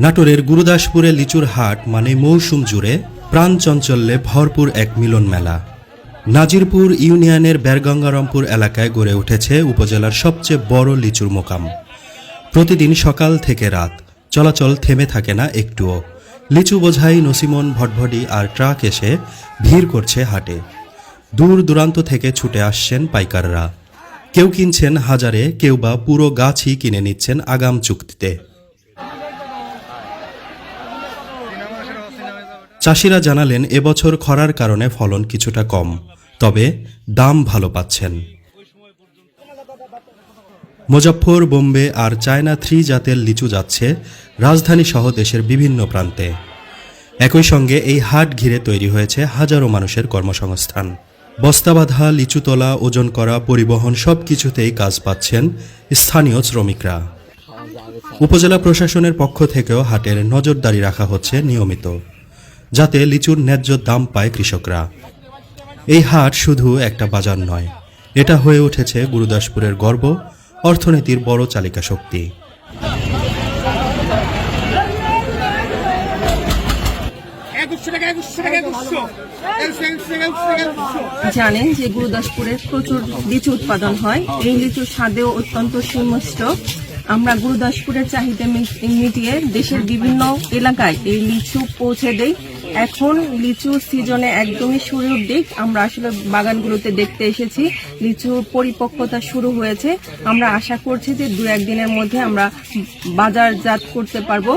নাটোরের গুরুদাসপুরে লিচুর হাট মানে মৌসুম জুড়ে প্রাণ চঞ্চল্যে ভরপুর এক মিলন মেলা। নাজিরপুর ইউনিয়নের বেরগঙ্গারামপুর এলাকায় গড়ে উঠেছে উপজেলার সবচেয়ে বড় লিচুর মোকাম। প্রতিদিন সকাল থেকে রাত চলাচল থেমে থাকে না একটুও। লিচু বোঝাই নসিমন, ভটভটি আর ট্রাক এসে ভিড় করছে হাটে। দূর দূরান্ত থেকে ছুটে আসছেন পাইকাররা। কেউ কিনছেন হাজারে, কেউ বা পুরো গাছই কিনে নিচ্ছেন আগাম চুক্তিতে। চাষিরা জানালেন এবছর খরার কারণে ফলন কিছুটা কম, তবে দাম ভালো পাচ্ছেন। মুজফ্ফর, বোম্বে আর চায়না 3 জাতের লিচু যাচ্ছে রাজধানী সহ দেশের বিভিন্ন প্রান্তে। একই সঙ্গে এই হাট ঘিরে তৈরি হয়েছে হাজারো মানুষের কর্মসংস্থান। বস্তাবাঁধা, লিচু তোলা, ওজন করা, পরিবহন সবকিছুতেই কাজ পাচ্ছেন স্থানীয় শ্রমিকরা। উপজেলা প্রশাসনের পক্ষ থেকেও হাটের নজরদারি রাখা হচ্ছে নিয়মিত, যাতে লিচুর ন্যায্য দাম পায় কৃষকরা। এই হাট শুধু একটা বাজার নয়, এটা হয়ে উঠেছে গুরুদাসপুরের গর্ব, অর্থনীতির বড় চালিকা শক্তি। জানেন যে গুরুদাসপুরে প্রচুর লিচু উৎপাদন হয়। এই লিচুর স্বাদেও অত্যন্ত সুমিষ্ট। আমরা গুরুদাসপুরের চাহিদা মিটিয়ে দেশের বিভিন্ন এলাকায় এই লিচু পৌঁছে দেই। এখন লিচু সিজনে একদমই শুরুর দিক। আমরা আসলে বাগানগুলোতে দেখতে এসেছি, লিচুর পরিপক্কতা শুরু হয়েছে। আমরা আশা করছি যে 2-1 দিনের মধ্যে আমরা বাজারজাত করতে পারবো।